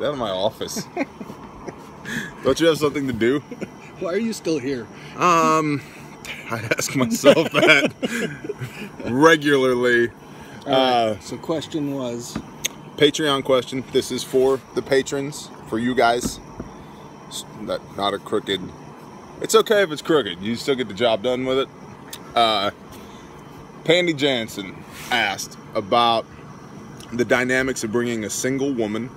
Get out of my office. Don't you have something to do? Why are you still here? I ask myself that regularly. So question was... Patreon question. This is for the patrons, for you guys. Not a crooked... It's okay if it's crooked. You still get the job done with it. Pandy Jansen asked about the dynamics of bringing a single woman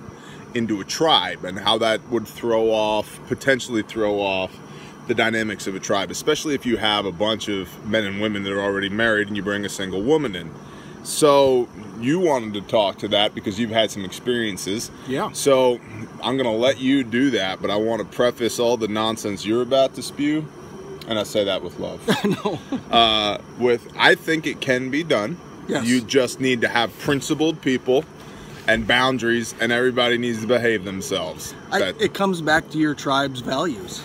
into a tribe and how that would potentially throw off the dynamics of a tribe, especially if you have a bunch of men and women that are already married and you bring a single woman in. So you wanted to talk to that because you've had some experiences. Yeah. So I'm going to let you do that, but I want to preface all the nonsense you're about to spew, and I say that with love. No. I think it can be done. Yes. You just need to have principled people and boundaries, and everybody needs to behave themselves. It comes back to your tribe's values.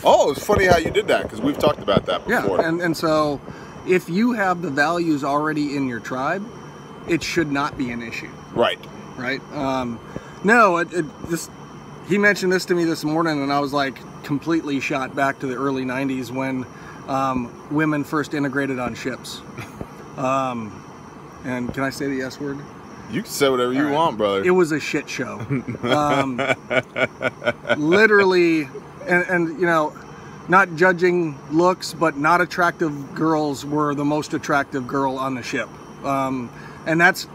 Oh, it's funny how you did that, because we've talked about that before. Yeah, and so if you have the values already in your tribe, it should not be an issue. Right. Right? No, he mentioned this to me this morning, and I was like completely shot back to the early 90s when women first integrated on ships. And can I say the S word? You can say whatever you want, brother. It was a shit show. Literally, and you know, not judging looks, but not attractive girls were the most attractive girl on the ship. And that's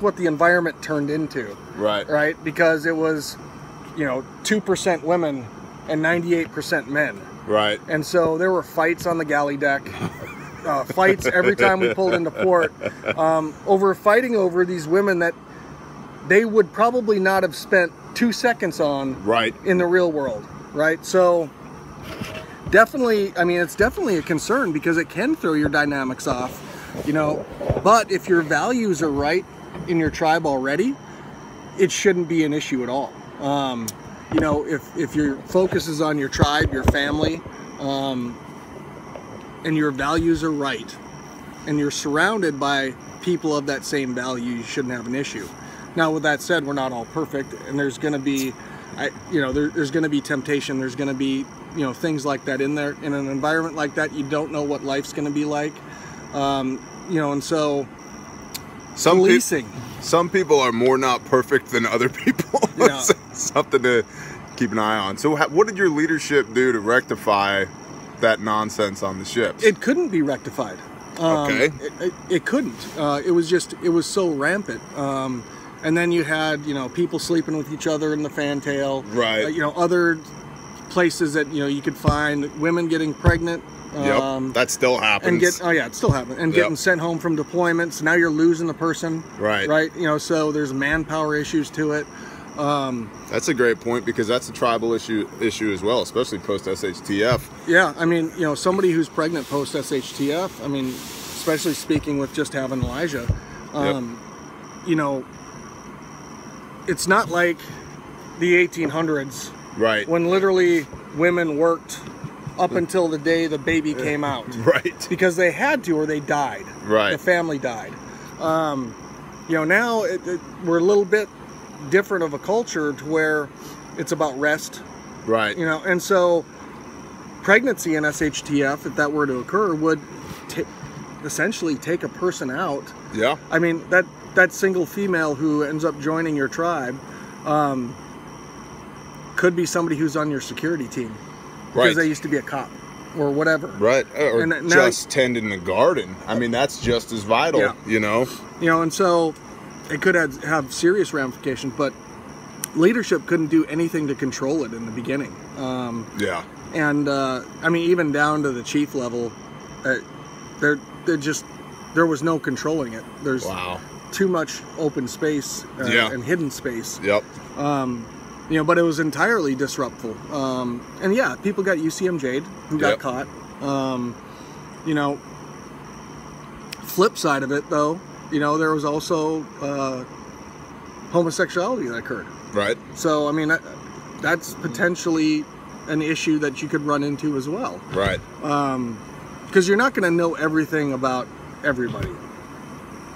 what the environment turned into. Right. Right? Because it was, 2% women and 98% men. Right. And so there were fights on the galley deck. Fights every time we pulled into port fighting over these women that they would probably not have spent 2 seconds on in the real world, right? So definitely, it's definitely a concern because it can throw your dynamics off, but if your values are right in your tribe already, it shouldn't be an issue at all. If your focus is on your tribe, your family, and your values are right, and you're surrounded by people of that same value, you shouldn't have an issue. Now, with that said, we're not all perfect, and there's going to be, there's going to be temptation. There's going to be, things like that in there. In an environment like that, you don't know what life's going to be like, and so policing. Some people are more not perfect than other people. Yeah. Something to keep an eye on. So, what did your leadership do to rectify that nonsense on the ships? It couldn't be rectified. Okay. It couldn't. It was so rampant. And then you had, people sleeping with each other in the fantail. Right. Other places that, you could find women getting pregnant. Yep. That still happens. It still happens. And getting sent home from deployments. Now you're losing the person. Right. Right. So there's manpower issues to it. That's a great point because that's a tribal issue as well, especially post SHTF. Yeah, somebody who's pregnant post SHTF, especially speaking with just having Elijah, it's not like the 1800s, right? When literally women worked up until the day the baby came out, right? Because they had to, or they died. Right. The family died. Now we're a little bit different of a culture to where it's about rest, right? And so pregnancy in SHTF, if that were to occur, would essentially take a person out. Yeah. That single female who ends up joining your tribe could be somebody who's on your security team because they used to be a cop or whatever, right? Or just tending the garden. That's just as vital. Yeah. And so it could have serious ramifications, but leadership couldn't do anything to control it in the beginning. Yeah. And even down to the chief level, there was no controlling it. There's too much open space and hidden space. Yep. But it was entirely disruptful. And people got UCMJ'd who got caught. Flip side of it though, there was also homosexuality that occurred. Right. So, that's potentially an issue that you could run into as well. Right. Because you're not going to know everything about everybody.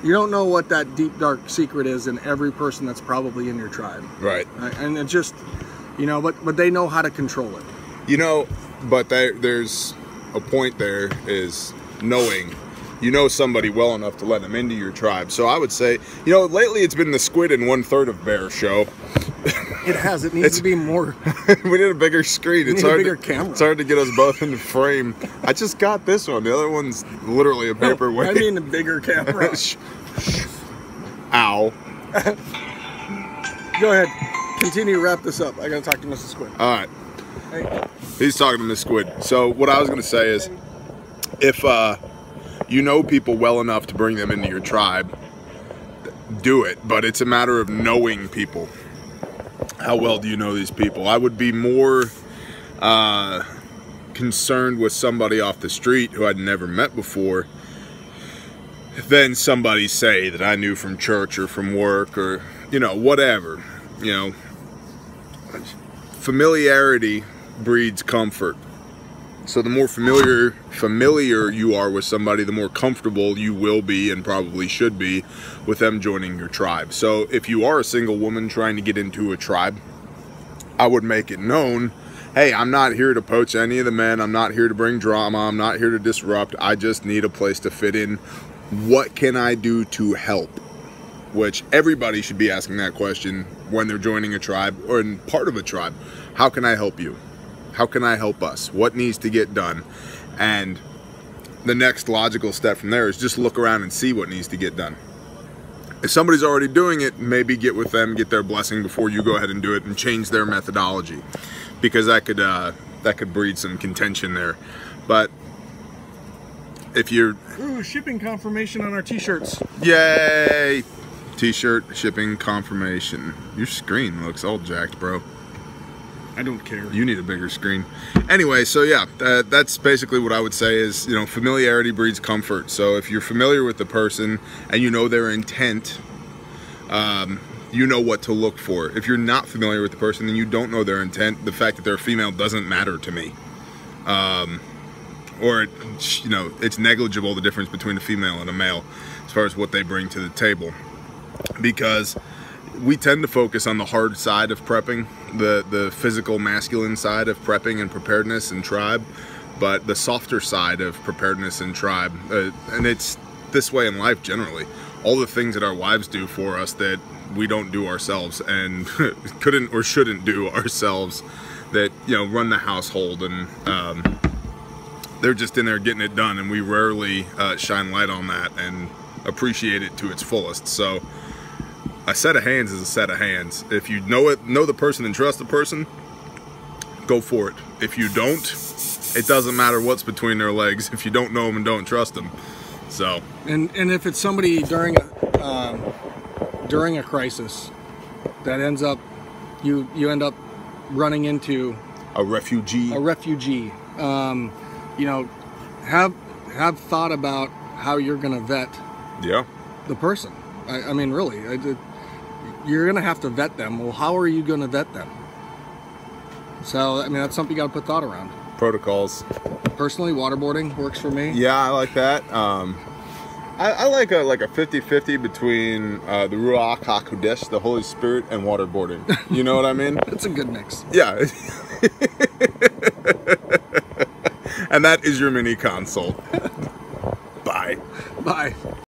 You don't know what that deep, dark secret is in every person that's probably in your tribe. Right. And it just, you know, but they know how to control it. You know, but there's a point there is knowing, you know, somebody well enough to let them into your tribe. So I would say, you know, lately it's been the Squid and 1/3 of Bear show. It has. It needs to be more. We need a bigger screen. It's hard. A bigger camera. It's hard to get us both in the frame. I just got this one. The other one's literally a paperweight. I mean a bigger camera. Ow. Go ahead. Continue to wrap this up. I gotta talk to Mrs. Squid. All right. Hey. He's talking to Miss Squid. So what I was going to say is, if you know people well enough to bring them into your tribe, do it. But it's a matter of knowing people. How well do you know these people? I would be more concerned with somebody off the street who I'd never met before than somebody, say, that I knew from church or from work or, you know, whatever. You know, familiarity breeds comfort. So the more familiar you are with somebody, the more comfortable you will be and probably should be with them joining your tribe. So if you are a single woman trying to get into a tribe, I would make it known, hey, I'm not here to poach any of the men. I'm not here to bring drama. I'm not here to disrupt. I just need a place to fit in. What can I do to help? Which everybody should be asking that question when they're joining a tribe or in part of a tribe. How can I help you? How can I help us? What needs to get done? And the next logical step from there is just look around and see what needs to get done. If somebody's already doing it, maybe get with them, get their blessing before you go ahead and do it and change their methodology, because that could breed some contention there. But if you're... Ooh, shipping confirmation on our t-shirts. Yay! T-shirt shipping confirmation. Your screen looks all jacked, bro. I don't care. You need a bigger screen. Anyway, so yeah, that's basically what I would say is, you know, familiarity breeds comfort. So if you're familiar with the person and you know their intent, you know what to look for. If you're not familiar with the person and you don't know their intent, the fact that they're a female doesn't matter to me. Or, you know, it's negligible, the difference between a female and a male as far as what they bring to the table. Because we tend to focus on the hard side of prepping, the physical masculine side of prepping and preparedness and tribe, but the softer side of preparedness and tribe, and it's this way in life generally. All the things that our wives do for us that we don't do ourselves and couldn't or shouldn't do ourselves, that, you know, run the household, and they're just in there getting it done, and we rarely shine light on that and appreciate it to its fullest. So a set of hands is a set of hands. If you know the person and trust the person, go for it. If you don't, it doesn't matter what's between their legs if you don't know them and don't trust them. So, and if it's somebody during a crisis that ends up, you end up running into a refugee. You know, have thought about how you're gonna vet the person. I mean, really, you're gonna have to vet them. Well, how are you gonna vet them? So, I mean, that's something you gotta put thought around. Protocols. Personally, waterboarding works for me. Yeah, I like that. I like a 50-50 between the Ruach HaKodesh, the Holy Spirit, and waterboarding. You know what I mean? It's a good mix. Yeah. And that is your mini console. Bye. Bye.